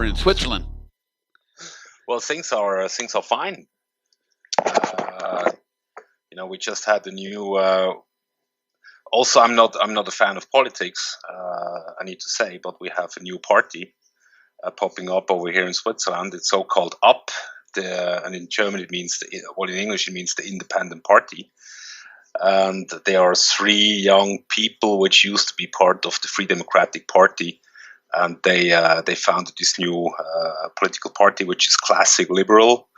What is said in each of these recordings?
in Switzerland? Well, things are fine. We just had a new. Also, I'm not a fan of politics. I need to say, but we have a new party popping up over here in Switzerland. It's so-called UP, and in German it means, in English it means the Independent Party. And there are three young people which used to be part of the Free Democratic Party, and they founded this new political party, which is classic liberal,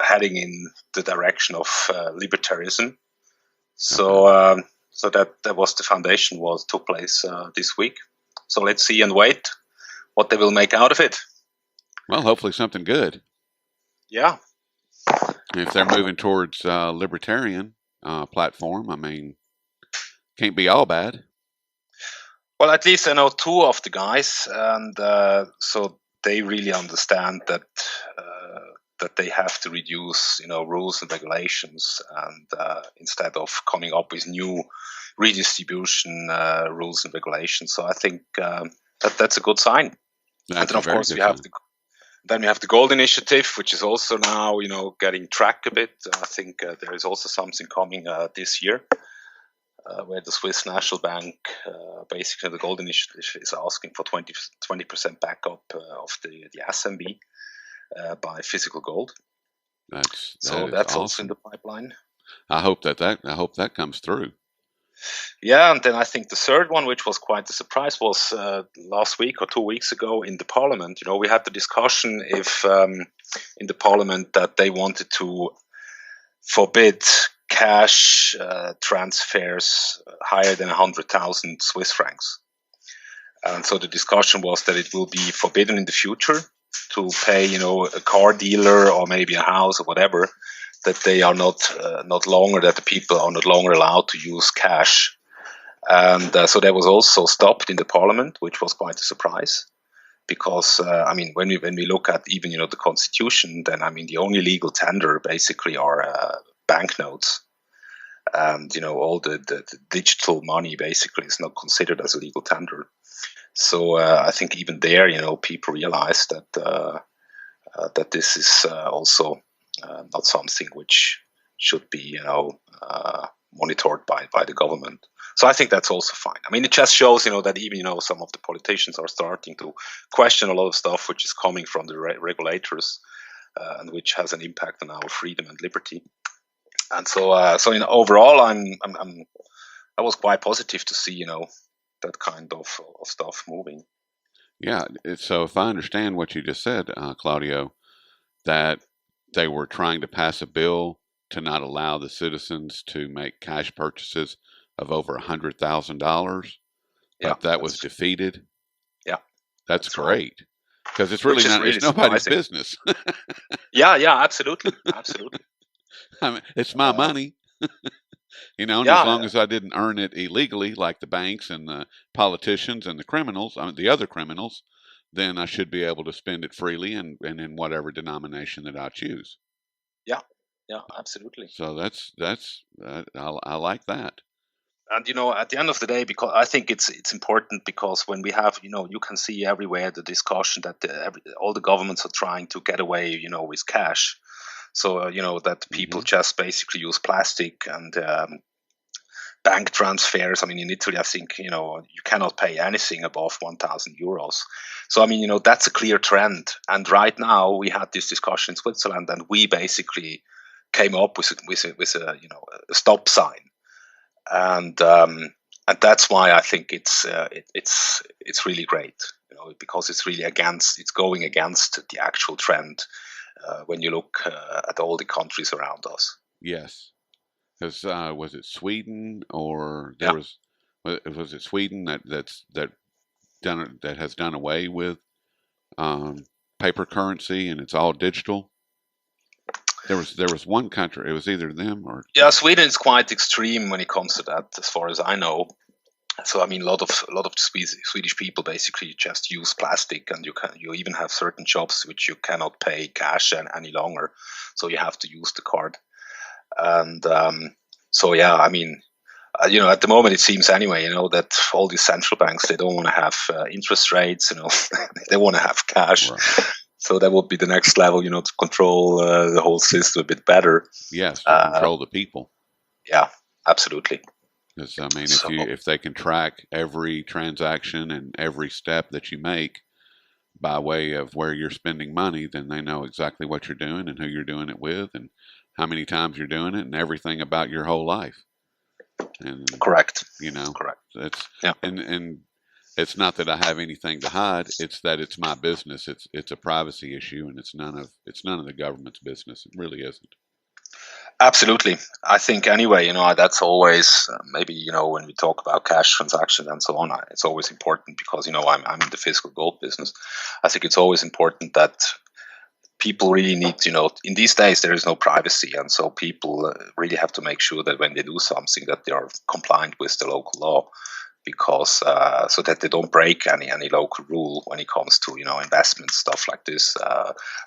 heading in the direction of libertarianism. So that was the foundation. Took place this week. So let's see and wait what they will make out of it. Well, hopefully something good. Yeah. If they're moving towards libertarian platform, I mean, can't be all bad. Well, at least I know two of the guys, and so they really understand that they have to reduce, rules and regulations, and instead of coming up with new redistribution rules and regulations. So I think that's a good sign. And then, of course, we have the Gold Initiative, which is also now, getting track a bit. I think there is also something coming this year, where the Swiss National Bank, basically the Gold Initiative, is asking for 20% backup of the SMB by physical gold. That's awesome. Also in the pipeline. I hope that comes through. Yeah, and then I think the third one, which was quite a surprise, was last week or 2 weeks ago in the Parliament. We had the discussion in the Parliament that they wanted to forbid cash transfers higher than 100,000 Swiss francs. And so the discussion was that it will be forbidden in the future to pay, a car dealer or maybe a house or whatever, that they are that the people are not longer allowed to use cash. And so that was also stopped in the Parliament, which was quite a surprise. Because, when we look at even, the Constitution, then, the only legal tender basically are banknotes. And, all the digital money basically is not considered as a legal tender. So I think even there, people realize that this is also not something which should be, monitored by the government. So I think that's also fine. It just shows, that even, some of the politicians are starting to question a lot of stuff which is coming from the regulators, and which has an impact on our freedom and liberty. And so overall, I was quite positive to see, that kind of stuff moving. Yeah. So if I understand what you just said, Claudio, that they were trying to pass a bill to not allow the citizens to make cash purchases of over $100,000, but that was defeated. Yeah, that's great, because it's really it's nobody's business. Yeah, absolutely. It's my money. And as long as I didn't earn it illegally, like the banks and the politicians and the criminals, the other criminals, then I should be able to spend it freely and in whatever denomination that I choose. Yeah, absolutely. So that's I like that. And at the end of the day, because I think it's important, because when we have, you can see everywhere the discussion that all the governments are trying to get away, with cash. So that people just basically use plastic and bank transfers. In Italy, I think you cannot pay anything above 1,000 euros. So that's a clear trend. And right now we had this discussion in Switzerland, and we basically came up with a stop sign, and that's why I think it's really great, because it's really going against the actual trend when you look at all the countries around us. Yes, because was it Sweden or was it Sweden that has done away with paper currency and it's all digital? There was one country. It was either them or Sweden is quite extreme when it comes to that, as far as I know. So a lot of Swedish people basically just use plastic, and you even have certain jobs which you cannot pay cash any longer, so you have to use the card. And At the moment it seems anyway, that all these central banks, they don't want to have interest rates, they want to have cash. Right. So that would be the next level, to control the whole system a bit better. Yes, to control the people. Yeah, absolutely. Because I mean, So, if they can track every transaction and every step that you make by way of where you're spending money, then they know exactly what you're doing and who you're doing it with and how many times you're doing it and everything about your whole life. And correct. Correct. It's Yeah. and it's not that I have anything to hide. It's that it's my business. It's a privacy issue, and it's none of the government's business. It really isn't. Absolutely. I think anyway, that's always maybe, when we talk about cash transactions and so on, it's always important because, I'm in the physical gold business. I think it's always important that people really need, in these days, there is no privacy. And so people really have to make sure that when they do something that they are compliant with the local law, because so that they don't break any local rule when it comes to, investment stuff like this.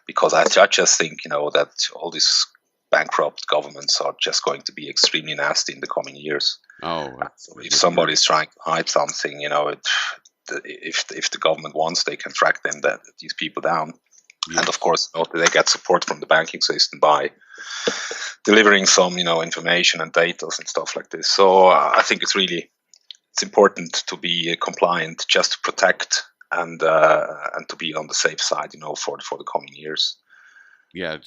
Because I just think, that all these bankrupt governments are just going to be extremely nasty in the coming years. Oh, so if somebody is trying to hide something, if the government wants, they can track these people down. Yes. And of course, they get support from the banking system by delivering some, information and data and stuff like this. So I think it's important to be compliant, just to protect and to be on the safe side, for the coming years. Yeah,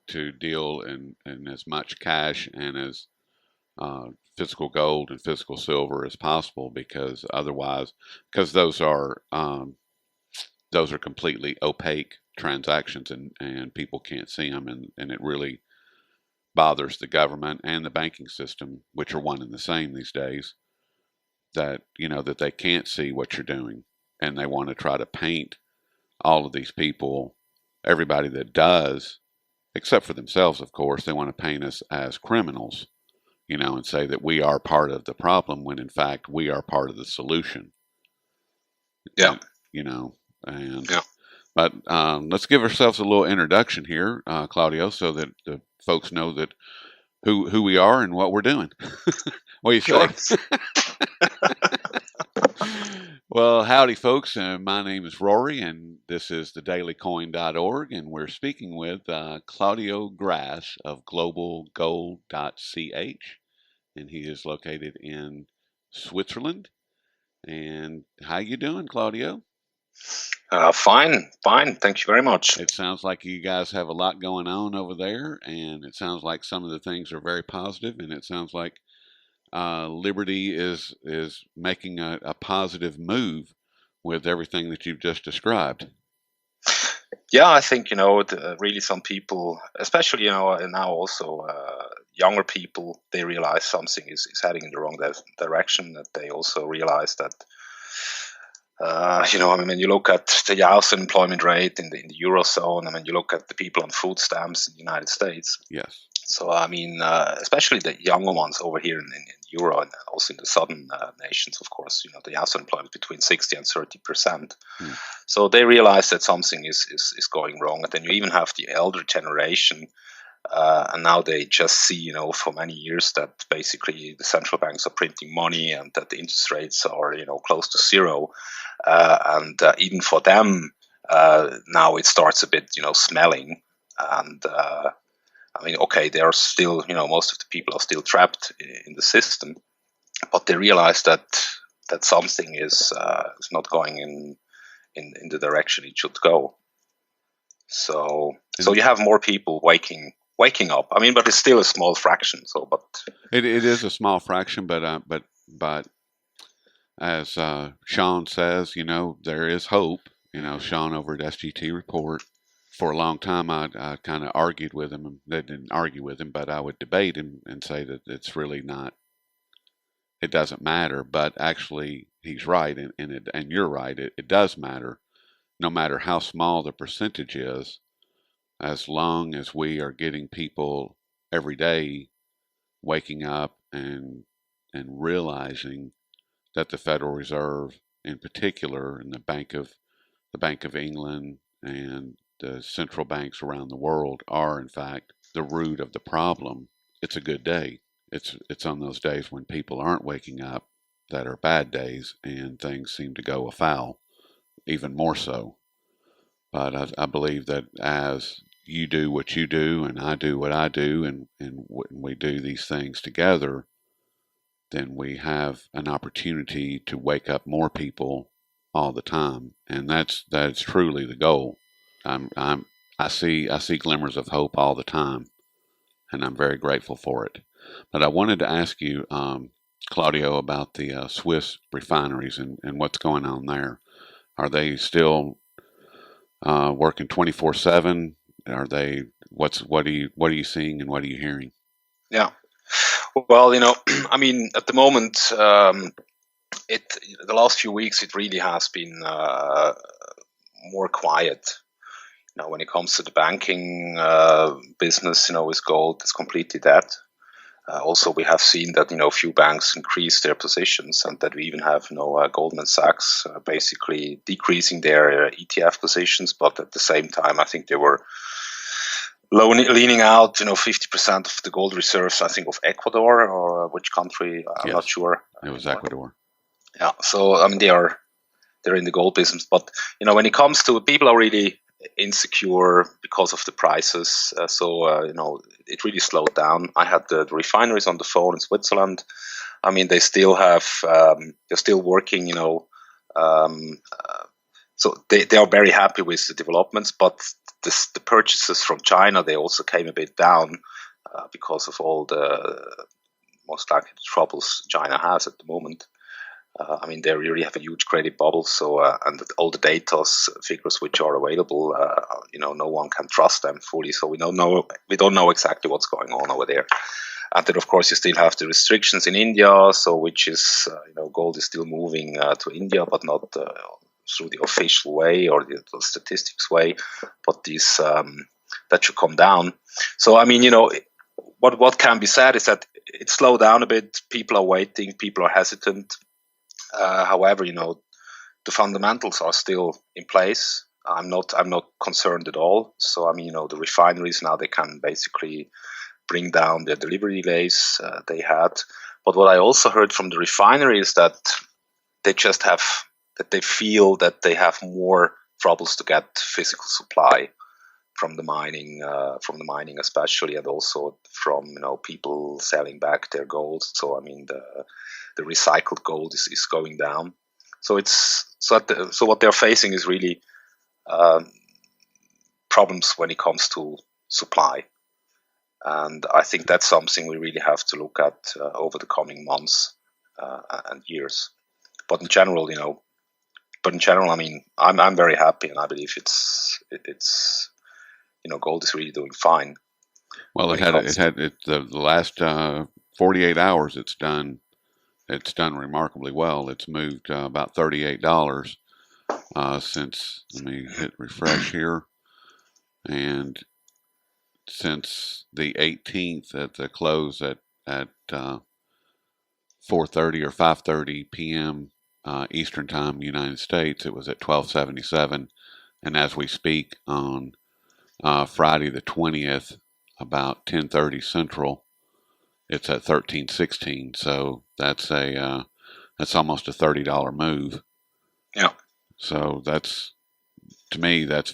to deal in as much cash and as physical gold and physical silver as possible, because those are completely opaque transactions and people can't see them, and it really bothers the government and the banking system, which are one and the same these days, that that they can't see what you're doing, and they want to try to paint all of these people, everybody that does, except for themselves, of course, they want to paint us as criminals, and say that we are part of the problem when in fact we are part of the solution. Yeah. And yeah. But let's give ourselves a little introduction here, Claudio, so that the folks know that who we are and what we're doing. What do you say? Well, howdy, folks. My name is Rory, and this is the daily Coin.org, and we're speaking with Claudio Grass of globalgold.ch, and he is located in Switzerland. And how you doing, Claudio? Fine. Thank you very much. It sounds like you guys have a lot going on over there, and it sounds like some of the things are very positive, and it sounds like Liberty is making a positive move with everything that you've just described. Yeah, I think really some people, especially now also younger people, they realize something is heading in the wrong direction. That they also realize that when you look at the youth unemployment rate in the Eurozone, you look at the people on food stamps in the United States. Yes. So, especially the younger ones over here in Euro and also in the southern nations, of course, the youth unemployment between 60 and 30%. So they realize that something is going wrong. And then you even have the elder generation. And now they just see, for many years that basically the central banks are printing money and that the interest rates are, close to zero. And even for them, now it starts a bit, smelling. And okay, they are still, most of the people are still trapped in the system, but they realize that something is not going in the direction it should go. So you have more people waking up. But it's still a small fraction. So, but it is a small fraction. But as Sean says, there is hope. Sean over at SGT Report. For a long time, I kind of argued with him. They didn't argue with him, but I would debate him and say that it's really not. It doesn't matter. But actually, he's right, and you're right. It does matter, no matter how small the percentage is, as long as we are getting people every day waking up and realizing that the Federal Reserve, in particular, and the Bank of England and the central banks around the world are, in fact, the root of the problem. It's a good day. it's on those days when people aren't waking up that are bad days, and things seem to go afoul, even more so. But I believe that as you do what you do, and I do what I do, and when we do these things together, then we have an opportunity to wake up more people all the time, and that's truly the goal. I see glimmers of hope all the time, and I'm very grateful for it. But I wanted to ask you, Claudio, about the Swiss refineries and what's going on there. Are they still working 24/7? Are they? What are you seeing and what are you hearing? Yeah. Well, I mean, at the moment, it the last few weeks it really has been more quiet. When it comes to the banking business, with gold, it's completely dead. Also, we have seen that a few banks increased their positions, and that we even have Goldman Sachs basically decreasing their ETF positions. But at the same time, I think they were leaning out 50% of the gold reserves. I think of Ecuador or which country, I'm not sure. It was Ecuador. Yeah, so I mean they're in the gold business, but when it comes to people are really insecure because of the prices. It really slowed down. I had the refineries on the phone in Switzerland. I mean, they still have, they're still working, so they are very happy with the developments, but the purchases from China, they also came a bit down because of all the most likely the troubles China has at the moment. I mean, they really have a huge credit bubble. So, and all the data figures which are available, no one can trust them fully. So we don't know exactly what's going on over there. And then, of course, you still have the restrictions in India. So, which is, gold is still moving to India, but not through the official way or the statistics way. But these that should come down. So, I mean, what can be said is that it slowed down a bit. People are waiting. People are hesitant. However, the fundamentals are still in place. I'm not concerned at all. So I mean, the refineries now they can basically bring down their delivery delays they had. But what I also heard from the refinery is that they feel that they have more troubles to get physical supply from the mining especially, and also from people selling back their gold. So I mean the recycled gold is going down. So so what they're facing is really problems when it comes to supply, and I think that's something we really have to look at over the coming months and years. But in general, I mean, I'm very happy, and I believe it's gold is really doing fine. Well, the last 48 hours. It's done remarkably well. It's moved about $38 since. Let me hit refresh here, and since the 18th at the close at 4:30 or 5:30 p.m. Eastern Time, United States, it was at 1277, and as we speak on Friday the 20th, about 10:30 Central, it's at 1316. So that's almost a $30 move. Yeah. So to me that's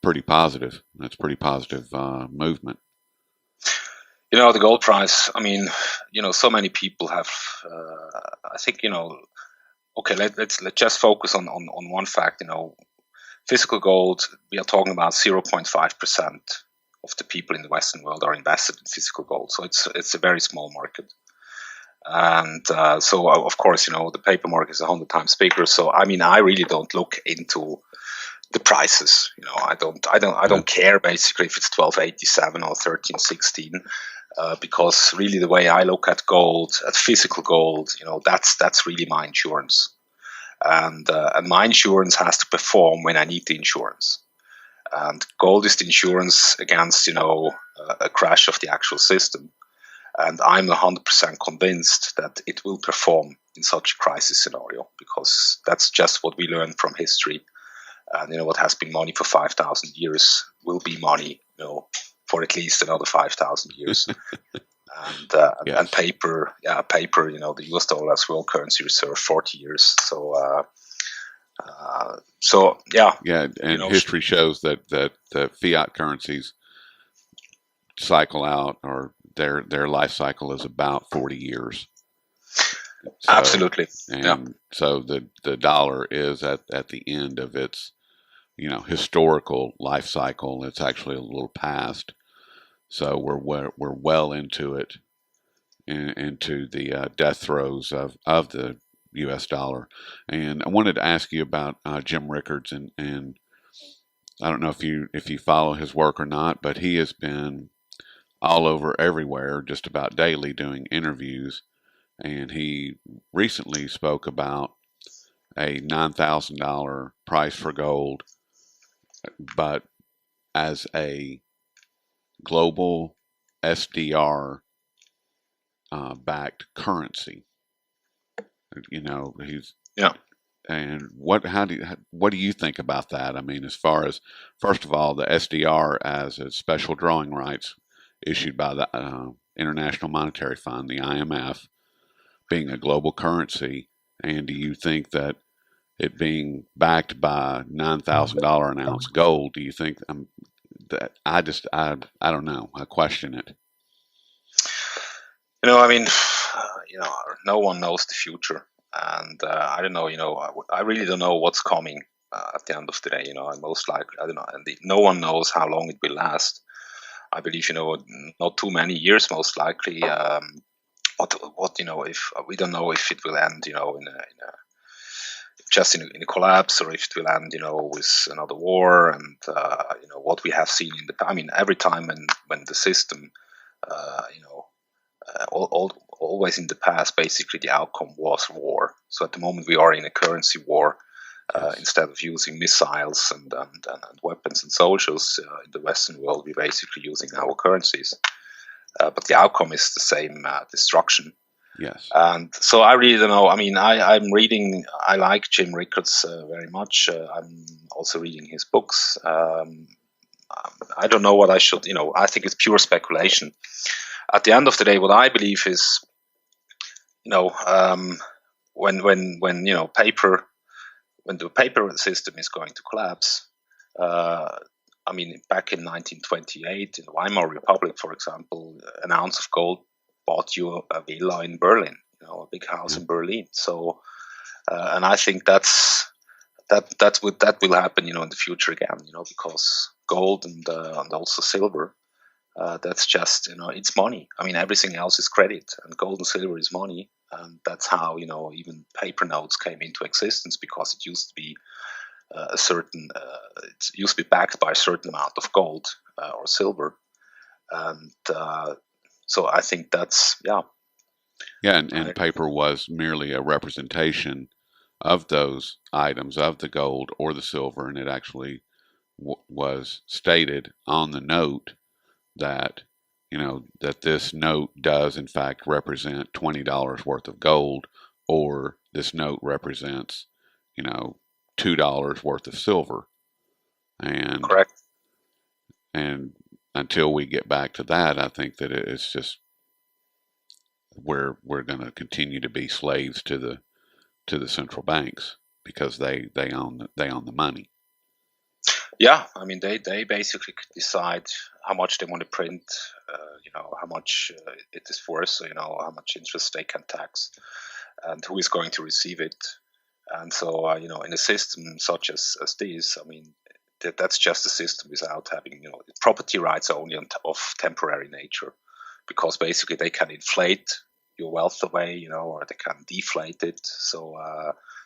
pretty positive. That's pretty positive movement. The gold price. I mean, so many people have. I think Okay, let's just focus on one fact. Physical gold. We are talking about 0.5% of the people in the Western world are invested in physical gold. So it's a very small market. And so, of course, the paper market is 100 times bigger. So, I mean, I really don't look into the prices. I don't care basically if it's 1287 or 1316, because really the way I look at gold, at physical gold, that's really my insurance. And my insurance has to perform when I need the insurance. And gold is the insurance against, a crash of the actual system. And I'm 100% convinced that it will perform in such a crisis scenario, because that's just what we learned from history. And what has been money for 5,000 years will be money, for at least another 5,000 years. and Yes. paper. Yeah, paper. The US dollar as world currency reserve 40 years. So yeah. Yeah, and history shows that the fiat currencies cycle out, or their life cycle is about 40 years. So, Absolutely. Yeah. and so the dollar is at the end of its historical life cycle. It's actually a little past. So we're well into it, into the death throes of the U.S. dollar. And I wanted to ask you about Jim Rickards, and I don't know if you follow his work or not, but he has been all over everywhere just about daily doing interviews, and he recently spoke about a $9,000 price for gold, but as a global SDR backed currency. He's Yeah. and what do you think about that? I mean, as far as, first of all, the SDR as a special drawing rights issued by the International Monetary Fund, the IMF, being a global currency, and do you think that it being backed by $9,000 an ounce gold, do you think that I don't know, I question it. I mean, no one knows the future, and I don't know. I really don't know what's coming at the end of the day. And most likely, I don't know, and no one knows how long it will last. I believe, not too many years, most likely. What if we don't know if it will end, just in a collapse, or if it will end, with another war, and what we have seen in the. I mean, every time when the system, you know always in the past, basically the outcome was war. So at the moment we are in a currency war. Yes. Instead of using missiles and weapons and soldiers in the Western world, we're basically using our currencies. But the outcome is the same, destruction. Yes. And so I really don't know. I mean, I'm reading. I like Jim Rickards very much. I'm also reading his books. I don't know what I should. I think it's pure speculation. At the end of the day, what I believe is, when paper, when the paper system is going to collapse. I mean, back in 1928, in the Weimar Republic, for example, an ounce of gold bought you a villa in Berlin, a big house in Berlin. So, and I think that will happen, in the future again, because gold and also silver, that's just, it's money. I mean, everything else is credit, and gold and silver is money. And that's how, even paper notes came into existence, because it used to be it used to be backed by a certain amount of gold or silver. And so I think that's, Yeah, and paper was merely a representation of those items, of the gold or the silver, and it actually was stated on the note that, that this note does in fact represent $20 worth of gold, or this note represents, $2 worth of silver. And correct. And until we get back to that, I think that it's just we're going to continue to be slaves to the central banks, because they own the money. Yeah, I mean, they basically decide how much they want to print, how much it is worth, so how much interest they can tax, and who is going to receive it. And so, in a system such as this, I mean, that's just a system without having, property rights only of temporary nature, because basically they can inflate your wealth away, or they can deflate it. So,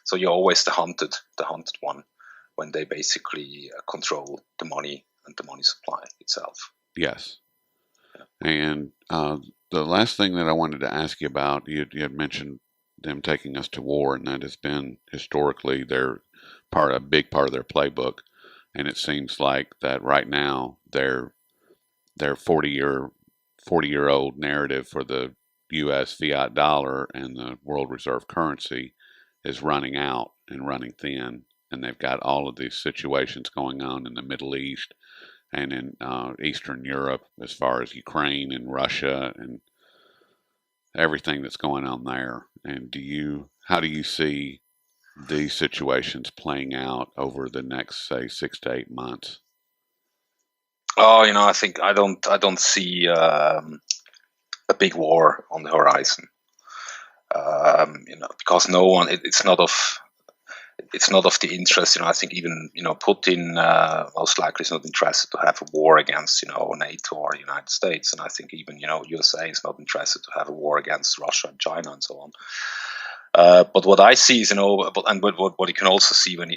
so you're always the hunted one, when they basically control the money and the money supply itself. Yes. And the last thing that I wanted to ask you about, you had mentioned them taking us to war, and that has been historically a big part of their playbook. And it seems like that right now their 40-year-old narrative for the U.S. fiat dollar and the world reserve currency is running out and running thin, and they've got all of these situations going on in the Middle East and in Eastern Europe, as far as Ukraine and Russia, and everything that's going on there. And how do you see these situations playing out over the next, say, 6 to 8 months? Oh, I think I don't see a big war on the horizon. Because no one, it's not of the interest. I think even Putin most likely is not interested to have a war against NATO or the United States, and I think even USA is not interested to have a war against Russia and China and so on. But what I see is what you can also see when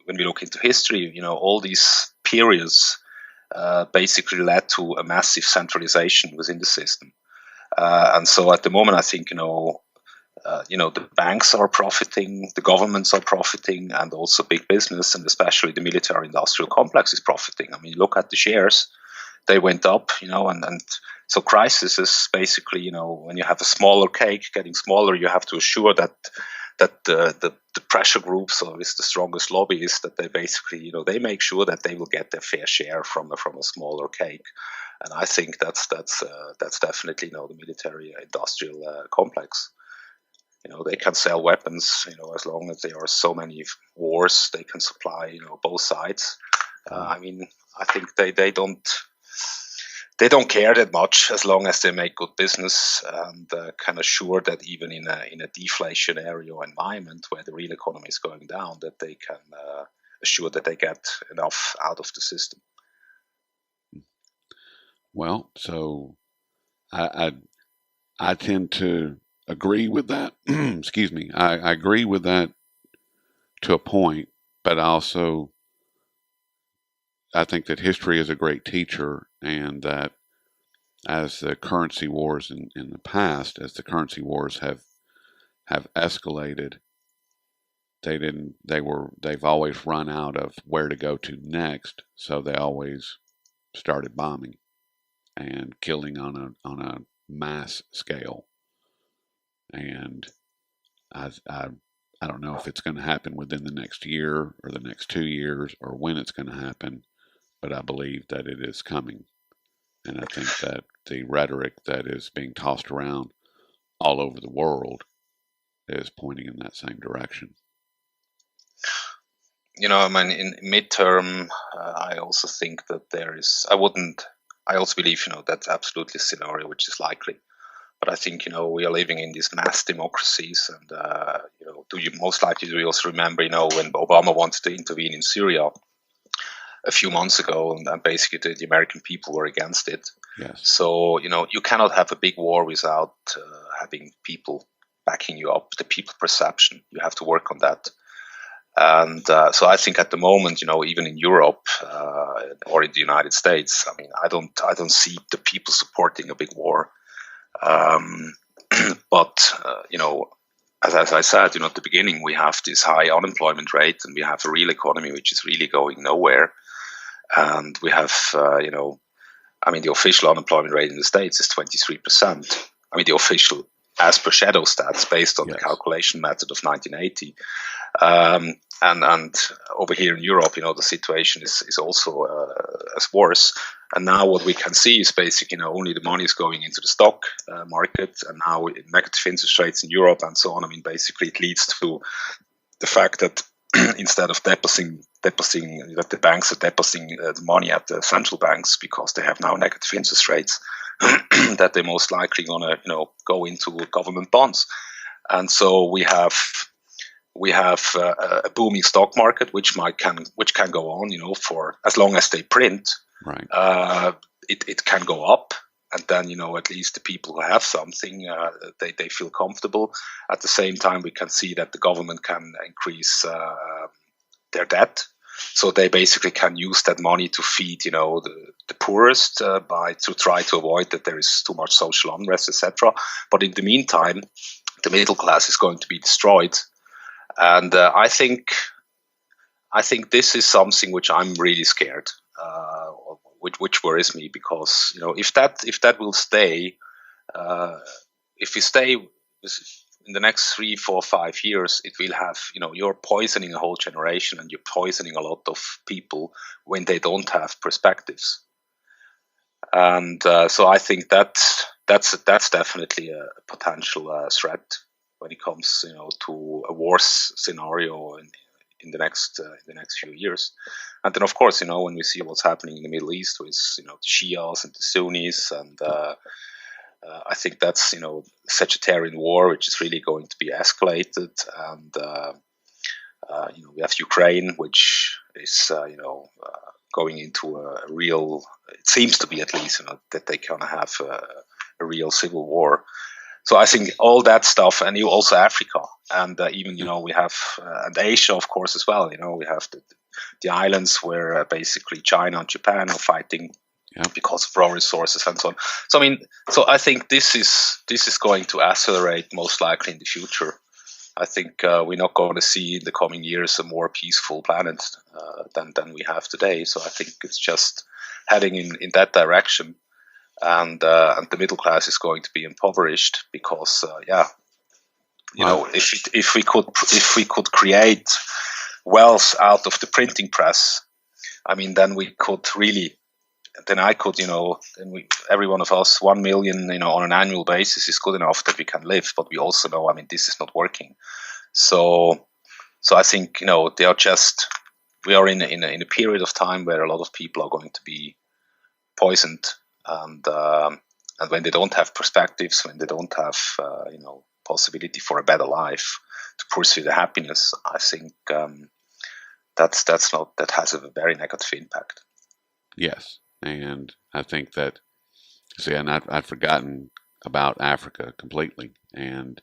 we look into history, all these periods basically led to a massive centralization within the system, and so at the moment I think the banks are profiting, the governments are profiting, and also big business, and especially the military-industrial complex is profiting. I mean, look at the shares; they went up, and so crisis is basically, when you have a smaller cake getting smaller, you have to assure that the pressure groups or with the strongest lobbyists that they basically, they make sure that they will get their fair share from a smaller cake. And I think that's definitely the military-industrial complex. They can sell weapons, as long as there are so many wars, they can supply, both sides. I mean, I think they don't care that much as long as they make good business and can assure that even in a deflationary environment where the real economy is going down, that they can assure that they get enough out of the system. Well, so I tend to agree with that. Excuse me. I agree with that to a point, but I think that history is a great teacher, and that as the currency wars in the past, as the currency wars have escalated, they've always run out of where to go to next, so they always started bombing and killing on a mass scale. And I don't know if it's going to happen within the next year or the next 2 years or when it's going to happen, but I believe that it is coming. And I think that the rhetoric that is being tossed around all over the world is pointing in that same direction. I mean, in midterm, I also think that I also believe, that's absolutely a scenario which is likely. But I think, we are living in these mass democracies, and, most likely do you also remember, when Obama wanted to intervene in Syria a few months ago, and basically the American people were against it. Yes. So, you cannot have a big war without having people backing you up, the people perception. You have to work on that. And so I think at the moment, even in Europe or in the United States, I mean, I don't see the people supporting a big war. But as I said, at the beginning, we have this high unemployment rate, and we have a real economy which is really going nowhere. And we have, I mean, the official unemployment rate in the States is 23%. I mean, the official, as per shadow stats, based on the calculation method of 1980. And over here in Europe, the situation is also as worse. And now what we can see is basically, only the money is going into the stock market, and now negative interest rates in Europe and so on. I mean, basically it leads to the fact that instead of depositing that the banks are depositing the money at the central banks because they have now negative interest rates, that they're most likely going to go into government bonds. And so we have a booming stock market which can go on, for as long as they print. Right. It can go up, and then at least the people who have something, they feel comfortable. At the same time, we can see that the government can increase their debt, so they basically can use that money to feed the poorest to try to avoid that there is too much social unrest, etc. But in the meantime, the middle class is going to be destroyed, and I think this is something which I'm really scared. Which worries me, because if that will stay, if we stay in the next 3, 4, 5 years, it will have you're poisoning a whole generation, and you're poisoning a lot of people when they don't have perspectives. And so I think that that's definitely a potential threat when it comes, to a worse scenario in the next few years. And then, of course, when we see what's happening in the Middle East with the Shias and the Sunnis, and I think that's Sectarian war, which is really going to be escalated, and we have Ukraine, which is going into a real. It seems to be, at least, that they kind of have a real civil war. So I think all that stuff, and also Africa, and even we have and Asia, of course, as well. We have the islands where basically China and Japan are fighting because of raw resources and so on. So I think this is going to accelerate most likely in the future. I think we're not going to see in the coming years a more peaceful planet than we have today. So I think it's just heading in that direction. And the middle class is going to be impoverished because, if we could create wealth out of the printing press, then we could really, every one of us, 1 million, on an annual basis is good enough that we can live. But we also know, this is not working. So I think, we are in a period of time where a lot of people are going to be poisoned. And when they don't have perspectives, when they don't have possibility for a better life to pursue the happiness, I think that has a very negative impact. Yes, and I think that and I'd forgotten about Africa completely and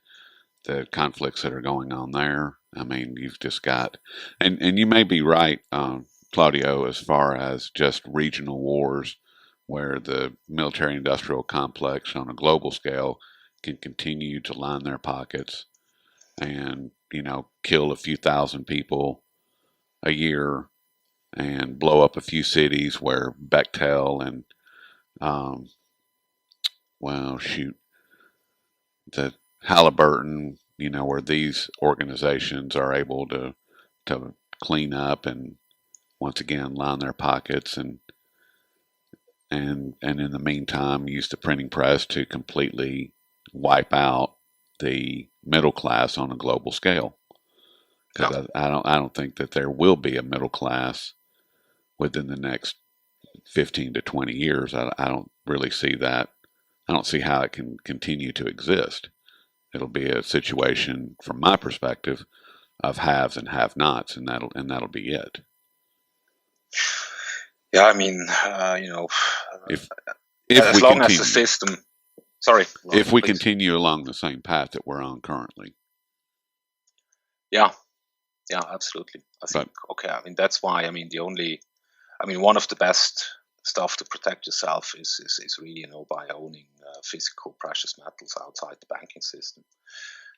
the conflicts that are going on there. You've just got, and you may be right, Claudio, as far as just regional wars, where the military-industrial complex on a global scale can continue to line their pockets and, kill a few thousand people a year and blow up a few cities where Bechtel and, the Halliburton, where these organizations are able to clean up and once again line their pockets and in the meantime use the printing press to completely wipe out the middle class on a global scale. Because I don't think that there will be a middle class within the next 15 to 20 years. I don't really see that. I don't see how it can continue to exist. It'll be a situation, from my perspective, of haves and have-nots, and that'll be it. Yeah, if as we long continue, as the system. Sorry. If we continue along the same path that we're on currently. Yeah, absolutely. I think. That's why. One of the best stuff to protect yourself is really, by owning physical precious metals outside the banking system,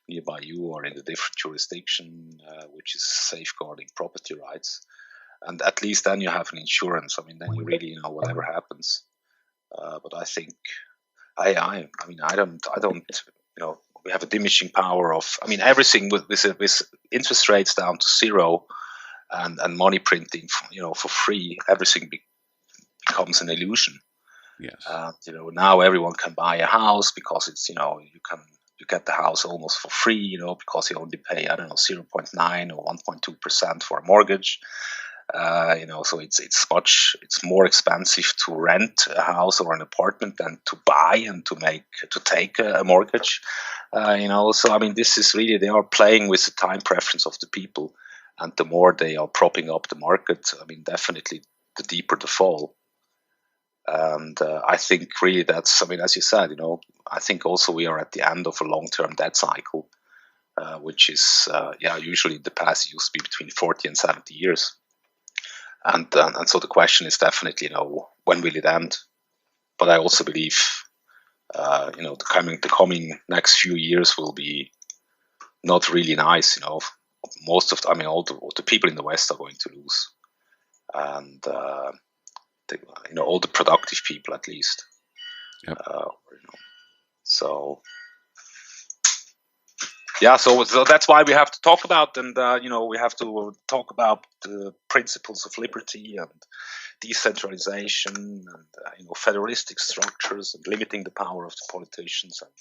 nearby you or in a different jurisdiction, which is safeguarding property rights. And at least then you have an insurance. Then you really, whatever happens. But I think, I don't, we have a diminishing power of, everything with interest rates down to zero and money printing, for free, everything becomes an illusion. Yes. Now everyone can buy a house because it's, you get the house almost for free, because you only pay, 0.9 or 1.2% for a mortgage. So it's more expensive to rent a house or an apartment than to buy and to take a mortgage. So this is really, they are playing with the time preference of the people, and the more they are propping up the market, definitely the deeper the fall. And I think really that's, as you said, I think also we are at the end of a long-term debt cycle, which is usually in the past used to be between 40 and 70 years. And so the question is definitely, when will it end? But I also believe, the coming next few years will be not really nice. Most of all the people in the West are going to lose, and all the productive people at least. Yep. So Yeah, so that's why we have to talk about, and we have to talk about the principles of liberty and decentralization, and federalistic structures, and limiting the power of the politicians, and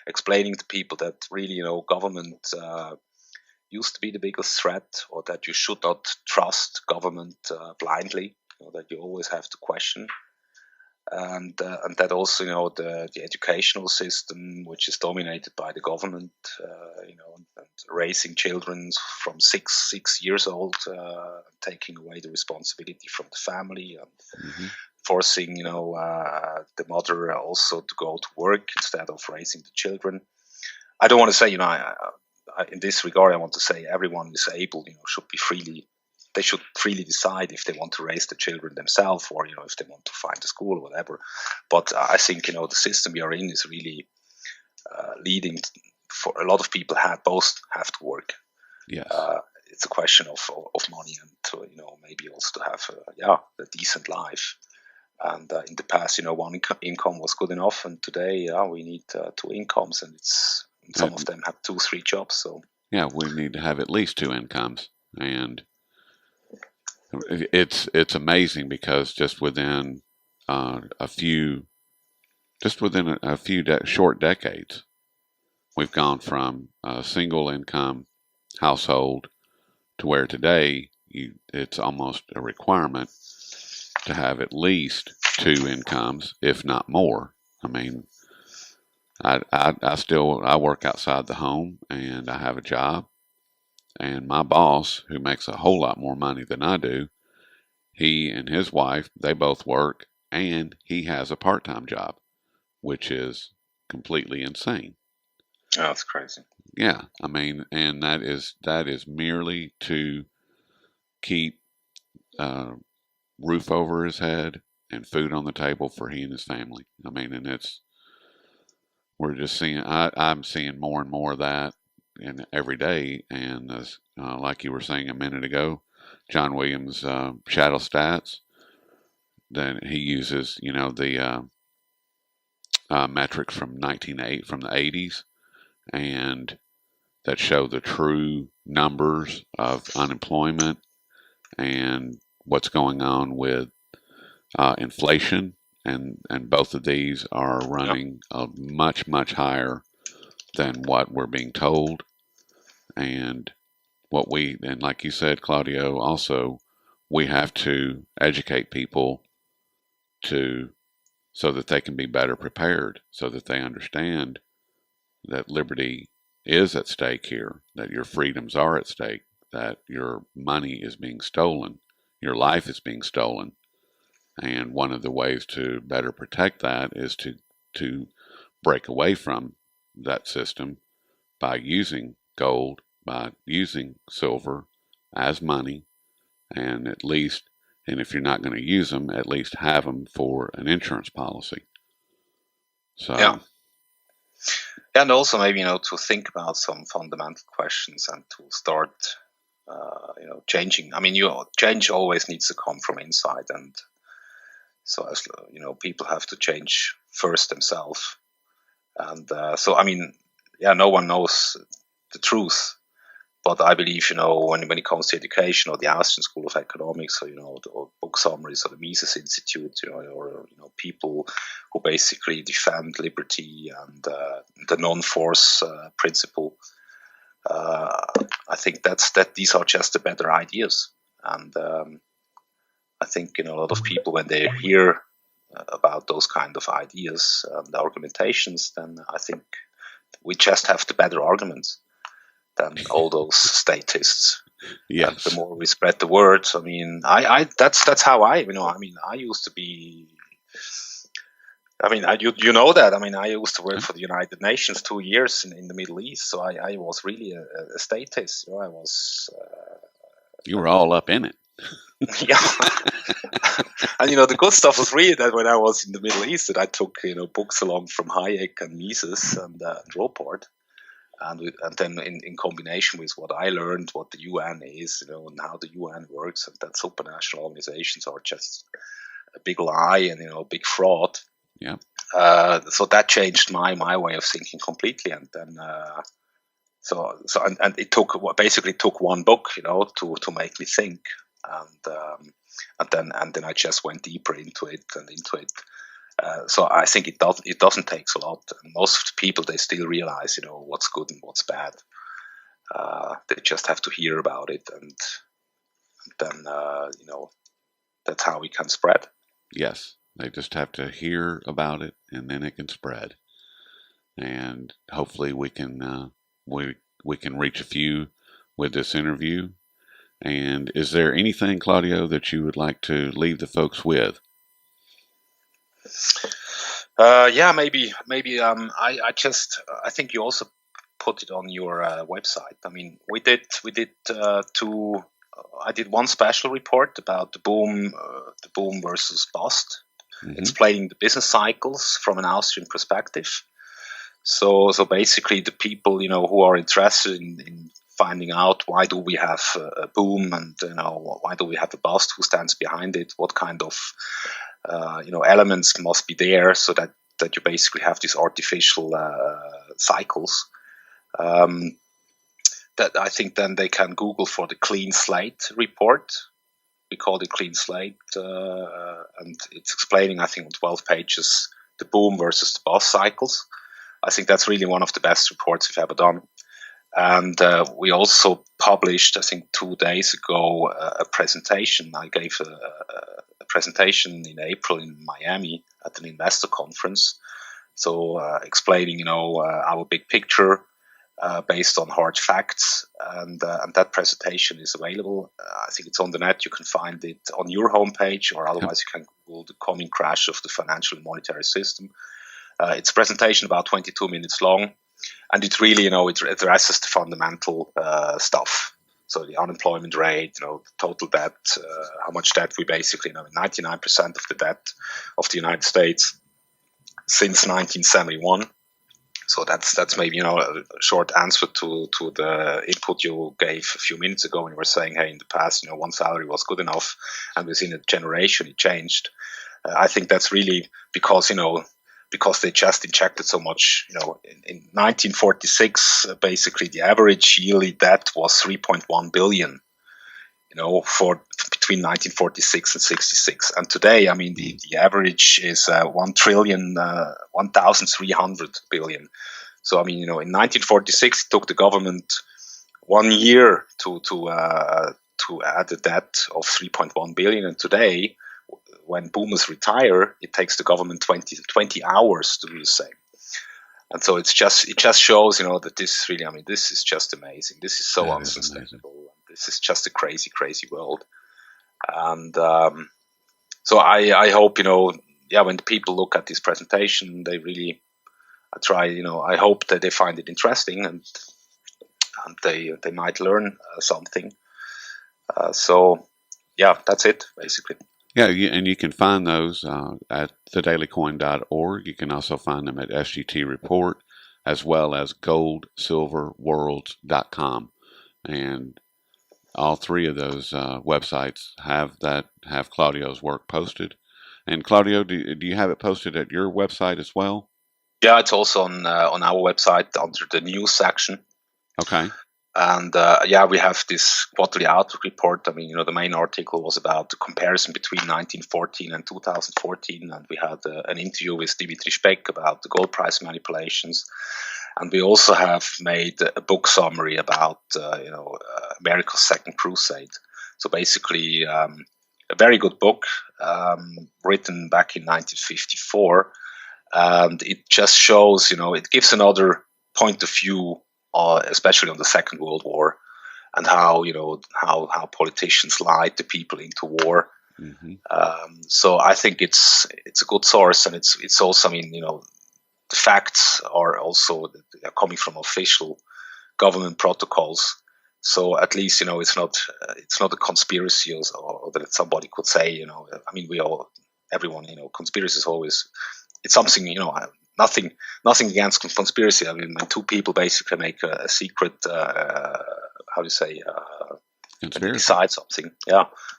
explaining to people that really, government used to be the biggest threat, or that you should not trust government blindly, that you always have to question. And that also, the educational system, which is dominated by the government, and raising children from six years old, taking away the responsibility from the family, and forcing, the mother also to go to work instead of raising the children. I don't want to say, in this regard, I want to say everyone is able, they should freely decide if they want to raise the children themselves, or if they want to find a school or whatever. But I think the system we are in is really leading for a lot of people both have to work. Yes, it's a question of money, and to, maybe also to have a decent life. And in the past, one income was good enough, and today we need two incomes, and some of them have 2-3 jobs. So yeah, we need to have at least 2 incomes, and it's amazing because just within a few short decades, we've gone from a single income household to where today it's almost a requirement to have at least 2 incomes, if not more. I mean, I work outside the home, and I have a job, and my boss, who makes a whole lot more money than I do, he and his wife, they both work, and he has a part-time job, which is completely insane. oh, that's crazy. Yeah, I mean, and that is merely to keep roof over his head and food on the table for he and his family. I mean, and we're just seeing, I'm seeing more and more of that every day. And like you were saying a minute ago, John Williams' shadow stats, then he uses, the metrics from from the 80s, and that show the true numbers of unemployment and what's going on with inflation, and both of these are running much, much higher than what we're being told. And like you said, Claudio, also, we have to educate people so that they can be better prepared, so that they understand that liberty is at stake here, that your freedoms are at stake, that your money is being stolen, your life is being stolen. And one of the ways to better protect that is to break away from that system by using gold, by using silver as money, and if you're not going to use them, at least have them for an insurance policy. So yeah, and also maybe to think about some fundamental questions, and to start changing. I mean, change always needs to come from inside, and so as people have to change first themselves. And so I mean, no one knows the truth. But I believe, when it comes to education, or the Austrian School of Economics, or book summaries, or the Mises Institute, or people who basically defend liberty and the non-force principle, I think that these are just the better ideas. And I think a lot of people, when they hear about those kind of ideas and argumentations, then I think we just have the better arguments than all those statists. yes, and the more we spread the word, I mean, that's how I used to be. I mean, you know that. I mean, I used to work for the United Nations 2 years in the Middle East, so I was really a statist. I was. You were all up in it. Yeah, and the good stuff was really that when I was in the Middle East, that I took books along from Hayek and Mises and Ropart. And then in combination with what I learned, what the UN is, and how the UN works, and that supranational organizations are just a big lie and a big fraud. Yeah. So that changed my way of thinking completely, and then and it basically took one book, to make me think, and then I just went deeper into it. So I think it doesn't take a lot. And most people, they still realize, what's good and what's bad. They just have to hear about it, and then that's how we can spread. Yes, they just have to hear about it, and then it can spread. And hopefully, we can we can reach a few with this interview. And is there anything, Claudio, that you would like to leave the folks with? Yeah, maybe. I think you also put it on your website. I mean, we did two. I did one special report about the boom versus bust, explaining the business cycles from an Austrian perspective. So basically, the people who are interested in finding out why do we have a boom, and why do we have a bust, who stands behind it, what kind of elements must be there, so that you basically have these artificial cycles. That I think then they can Google for the Clean Slate report. We call it Clean Slate, and it's explaining, I think, on 12 pages, the boom versus the bust cycles. I think that's really one of the best reports we've ever done. And we also published, I think 2 days ago, a presentation. I gave a presentation in April in Miami at an investor conference. So explaining, our big picture based on hard facts. And that presentation is available. I think it's on the net. You can find it on your homepage, or otherwise you can Google the coming crash of the financial and monetary system. It's a presentation about 22 minutes long. And it really, it addresses the fundamental stuff. So the unemployment rate, total debt, how much debt we basically, 99% of the debt of the United States since 1971. So that's maybe, a short answer to the input you gave a few minutes ago when you were saying, hey, in the past, one salary was good enough, and within a generation it changed. I think that's really because they just injected so much. In 1946, basically the average yearly debt was 3.1 billion. For between 1946 and 66, and today, I mean, the average is 1,300 billion. So I mean, in 1946, it took the government 1 year to add a debt of 3.1 billion, and today, when boomers retire, it takes the government 20 hours to do the same. And so it just shows, that this really, I mean, this is just amazing. This is so unsustainable. This is just a crazy, crazy world. And so I hope, when the people look at this presentation, they really I hope that they find it interesting, and they might learn something. So yeah, that's it basically. Yeah, and you can find those at thedailycoin.org. You can also find them at SGT Report, as well as goldsilverworlds.com. And all three of those websites have Claudio's work posted. And Claudio, do you have it posted at your website as well? Yeah, it's also on our website under the news section. Okay. And we have this quarterly outlook report. I mean, the main article was about the comparison between 1914 and 2014, and we had an interview with Dimitri Speck about the gold price manipulations. And we also have made a book summary about America's Second Crusade. So basically, a very good book written back in 1954, and it just shows, it gives another point of view, especially on the Second World War, and how politicians lied the people into war. Mm-hmm. So I think it's a good source, and it's also, I mean, the facts are also coming from official government protocols. So at least it's not a conspiracy or that somebody could say. I mean, everyone, conspiracy is always, it's something, nothing against conspiracy. I mean, when two people basically make a secret, decide something,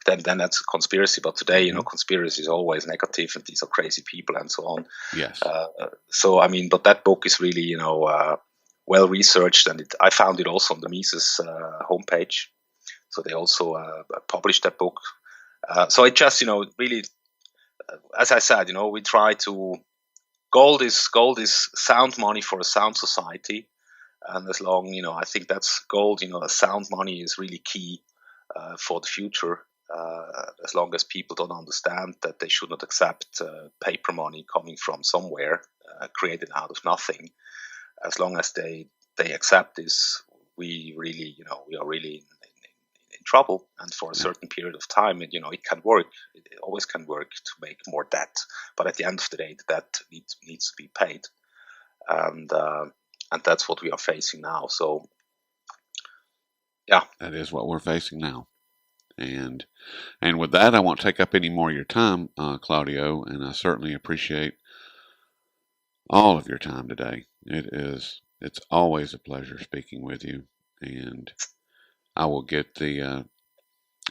then that's a conspiracy. But today, conspiracy is always negative, and these are crazy people and so on. Yes. So I mean, but that book is really, well researched, and I found it also on the Mises homepage. So they also published that book. So it just, really, as I said, we try to gold is sound money for a sound society, and as long, I think that's gold. A sound money is really key for the future. As long as people don't understand that they should not accept paper money coming from somewhere, created out of nothing. As long as they accept this, we really, we are really in trouble. And for a certain period of time, it can work. It always can work to make more debt. But at the end of the day, the debt needs to be paid, and that's what we are facing now. So, yeah, that is what we're facing now. And with that, I won't take up any more of your time, Claudio, and I certainly appreciate all of your time today. It's always a pleasure speaking with you, and I will get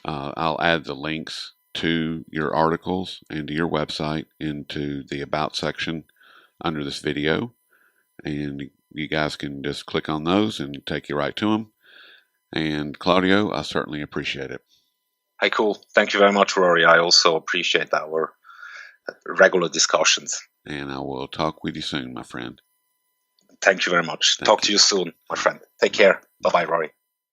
I'll add the links to your articles and to your website into the About section under this video, and you guys can just click on those and take you right to them. And Claudio, I certainly appreciate it. Hey, cool. Thank you very much, Rory. I also appreciate our regular discussions. And I will talk with you soon, my friend. Thank you very much. Talk to you soon, my friend. Take care. Bye-bye, Rory.